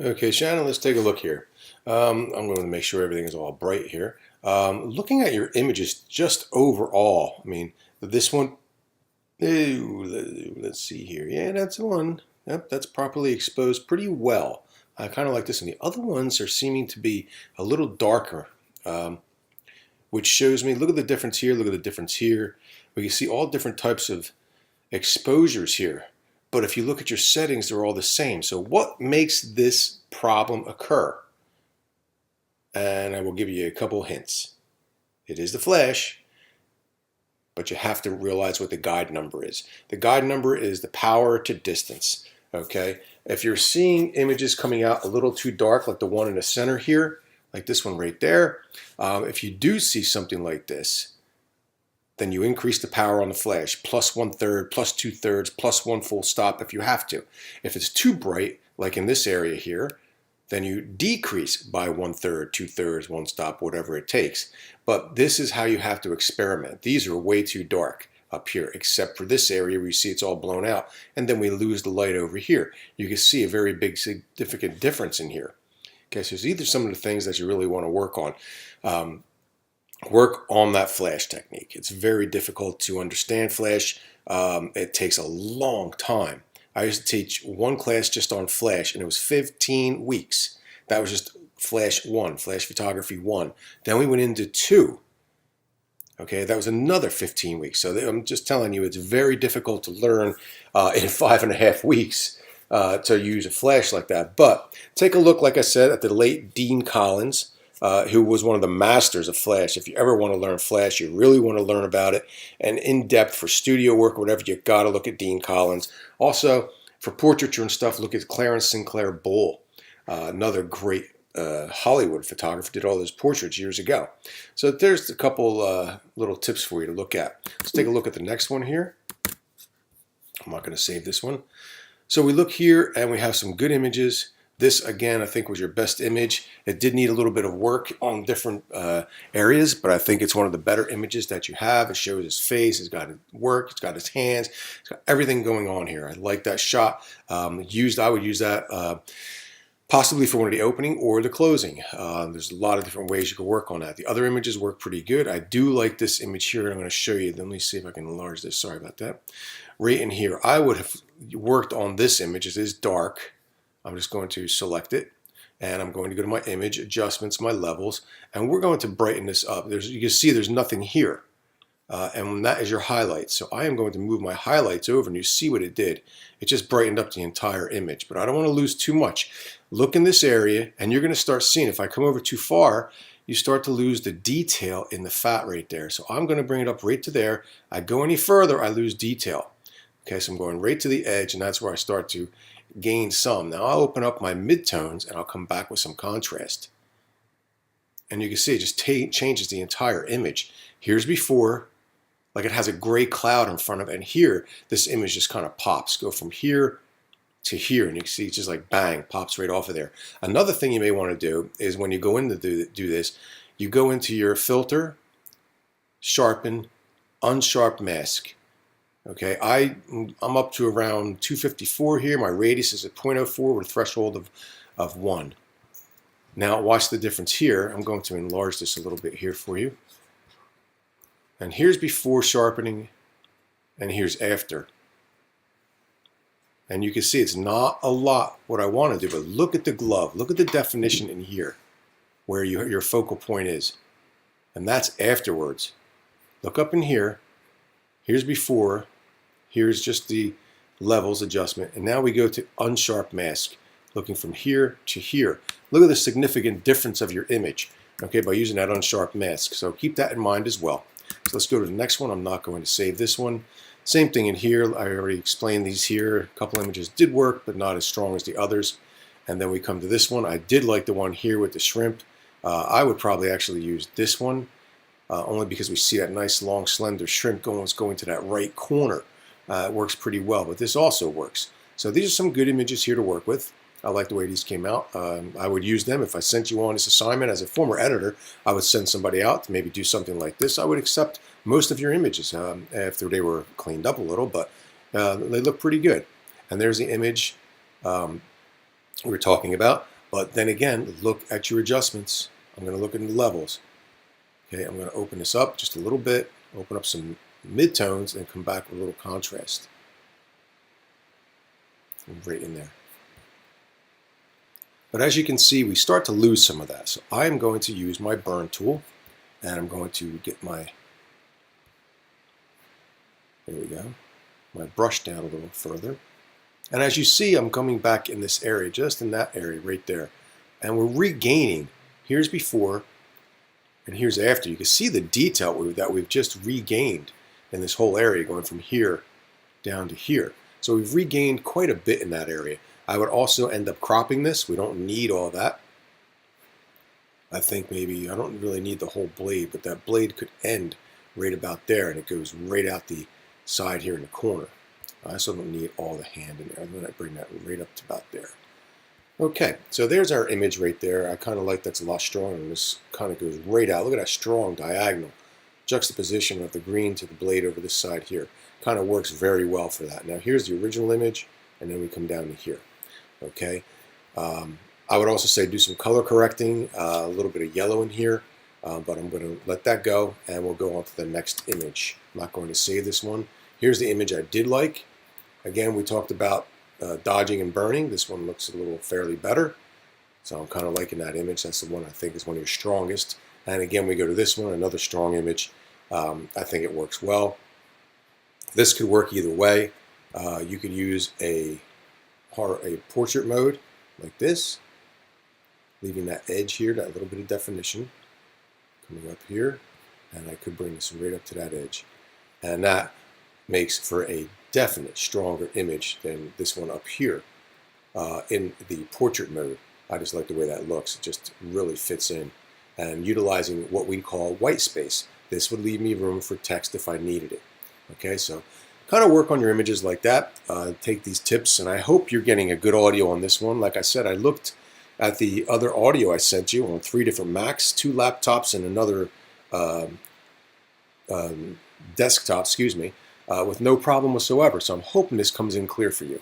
Okay, Shannon, let's take a look here. I'm going to make sure everything is all bright here. Looking at your images just overall, I mean, this one, let's see here. Yeah, that's the one. Yep, that's properly exposed pretty well. I kind of like this, and the other ones are seeming to be a little darker, um, which shows me, look at the difference here, look at the difference here. We can see all different types of exposures here. But if you look at your settings, they're all the same. So what makes this problem occur? And I will give you a couple hints. It is the flash, but you have to realize what the guide number is. The guide number is the power to distance. Okay, if you're seeing images coming out a little too dark, like the one in the center here, like this one right there, if you do see something like this, then you increase the power on the flash, plus 1/3, plus 2/3, plus one full stop if you have to. If it's too bright, like in this area here, then you decrease by 1/3, 2/3, one stop, whatever it takes. But this is how you have to experiment. These are way too dark up here, except for this area where you see it's all blown out, and then we lose the light over here. You can see a very big significant difference in here. Okay, so these are some of the things that you really want to work on. Work on that flash technique. It's very difficult to understand flash. It takes a long time. I used to teach one class just on flash, and it was 15 weeks. That was just flash 1, flash photography 1. Then we went into 2. Okay, that was another 15 weeks. So I'm just telling you, it's very difficult to learn in 5.5 weeks to use a flash like that. But take a look, like I said, at the late Dean Collins, who was one of the masters of flash. If you ever want to learn flash, you really want to learn about it, and in depth for studio work or whatever, you got to look at Dean Collins. Also, for portraiture and stuff, look at Clarence Sinclair Bull, another great Hollywood photographer, did all those portraits years ago. So there's a couple little tips for you to look at. Let's take a look at the next one here. I'm not going to save this one. So we look here and we have some good images. This, again, I think was your best image. It did need a little bit of work on different areas, but I think it's one of the better images that you have. It shows his face, it's got his work, it's got his hands, it's got everything going on here. I like that shot. I would use that possibly for one of the opening or the closing. There's a lot of different ways you can work on that. The other images work pretty good. I do like this image here. I'm going to show you. Let me see if I can enlarge this. Sorry about that. Right in here, I would have worked on this image. It is dark. I'm just going to select it, and I'm going to go to my image, adjustments, my levels, and we're going to brighten this up. You can see there's nothing here, and that is your highlights. So I am going to move my highlights over, and you see what it did. It just brightened up the entire image, but I don't want to lose too much. Look in this area, and you're going to start seeing, if I come over too far, you start to lose the detail in the fat right there. So I'm going to bring it up right to there. I go any further, I lose detail. Okay, so I'm going right to the edge, and that's where I start to gain some. Now I'll open up my midtones and I'll come back with some contrast. And you can see it just changes the entire image. Here's before, like it has a gray cloud in front of it, and here this image just kind of pops. Go from here to here, and you can see it's just like bang, pops right off of there. Another thing you may want to do is when you go in to do this, you go into your filter, sharpen, unsharp mask. Okay, I'm up to around 254 here. My radius is at 0.04 with a threshold of 1. Now watch the difference here. I'm going to enlarge this a little bit here for you. And here's before sharpening, and here's after. And you can see it's not a lot what I want to do, but look at the glove. Look at the definition in here, where your focal point is. And that's afterwards. Look up in here. Here's before, here's just the levels adjustment, and now we go to unsharp mask, looking from here to here. Look at the significant difference of your image, okay, by using that unsharp mask. So keep that in mind as well. So let's go to the next one. I'm not going to save this one. Same thing in here. I already explained these here. A couple images did work, but not as strong as the others. And then we come to this one. I did like the one here with the shrimp. I would probably actually use this one. Only because we see that nice long slender shrimp going to that right corner. It works pretty well, but this also works. So these are some good images here to work with. I like the way these came out. I would use them if I sent you on this assignment. As a former editor, I would send somebody out to maybe do something like this. I would accept most of your images after they were cleaned up a little, but they look pretty good. And there's the image we were talking about. But then again, look at your adjustments. I'm going to look at the levels. Okay, I'm going to open this up just a little bit, open up some midtones, and come back with a little contrast. Right in there. But as you can see, we start to lose some of that. So I am going to use my burn tool, and I'm going to get my, there we go, my brush down a little further. And as you see, I'm coming back in this area, just in that area right there. And we're regaining, here's before and here's after. You can see the detail that we've just regained in this whole area, going from here down to here. So we've regained quite a bit in that area. I would also end up cropping this. We don't need all that. I think maybe, I don't really need the whole blade, but that blade could end right about there, and it goes right out the side here in the corner. I also don't need all the hand in there. I'm going to bring that right up to about there. Okay, so there's our image right there. I kind of like that's a lot stronger, and this kind of goes right out. Look at that strong diagonal juxtaposition of the green to the blade over this side here. Kind of works very well for that. Now here's the original image, and then we come down to here. Okay, I would also say do some color correcting, a little bit of yellow in here, but I'm going to let that go, and we'll go on to the next image. I'm not going to save this one. Here's the image I did like. Again, we talked about dodging and burning. This one looks a little fairly better, so I'm kind of liking that image. That's the one I think is one of your strongest. And again, we go to this one, another strong image. I think it works well. This could work either way. You could use a portrait mode like this, leaving that edge here, that little bit of definition coming up here, and I could bring this right up to that edge, and that makes for a definite stronger image than this one up here in the portrait mode. I just like the way that looks. It just really fits in, and utilizing what we call white space. This would leave me room for text if I needed it. Okay, so kind of work on your images like that. Take these tips, and I hope you're getting a good audio on this one. Like I said, I looked at the other audio I sent you on 3 different Macs, 2 laptops, and another desktop, with no problem whatsoever. So I'm hoping this comes in clear for you.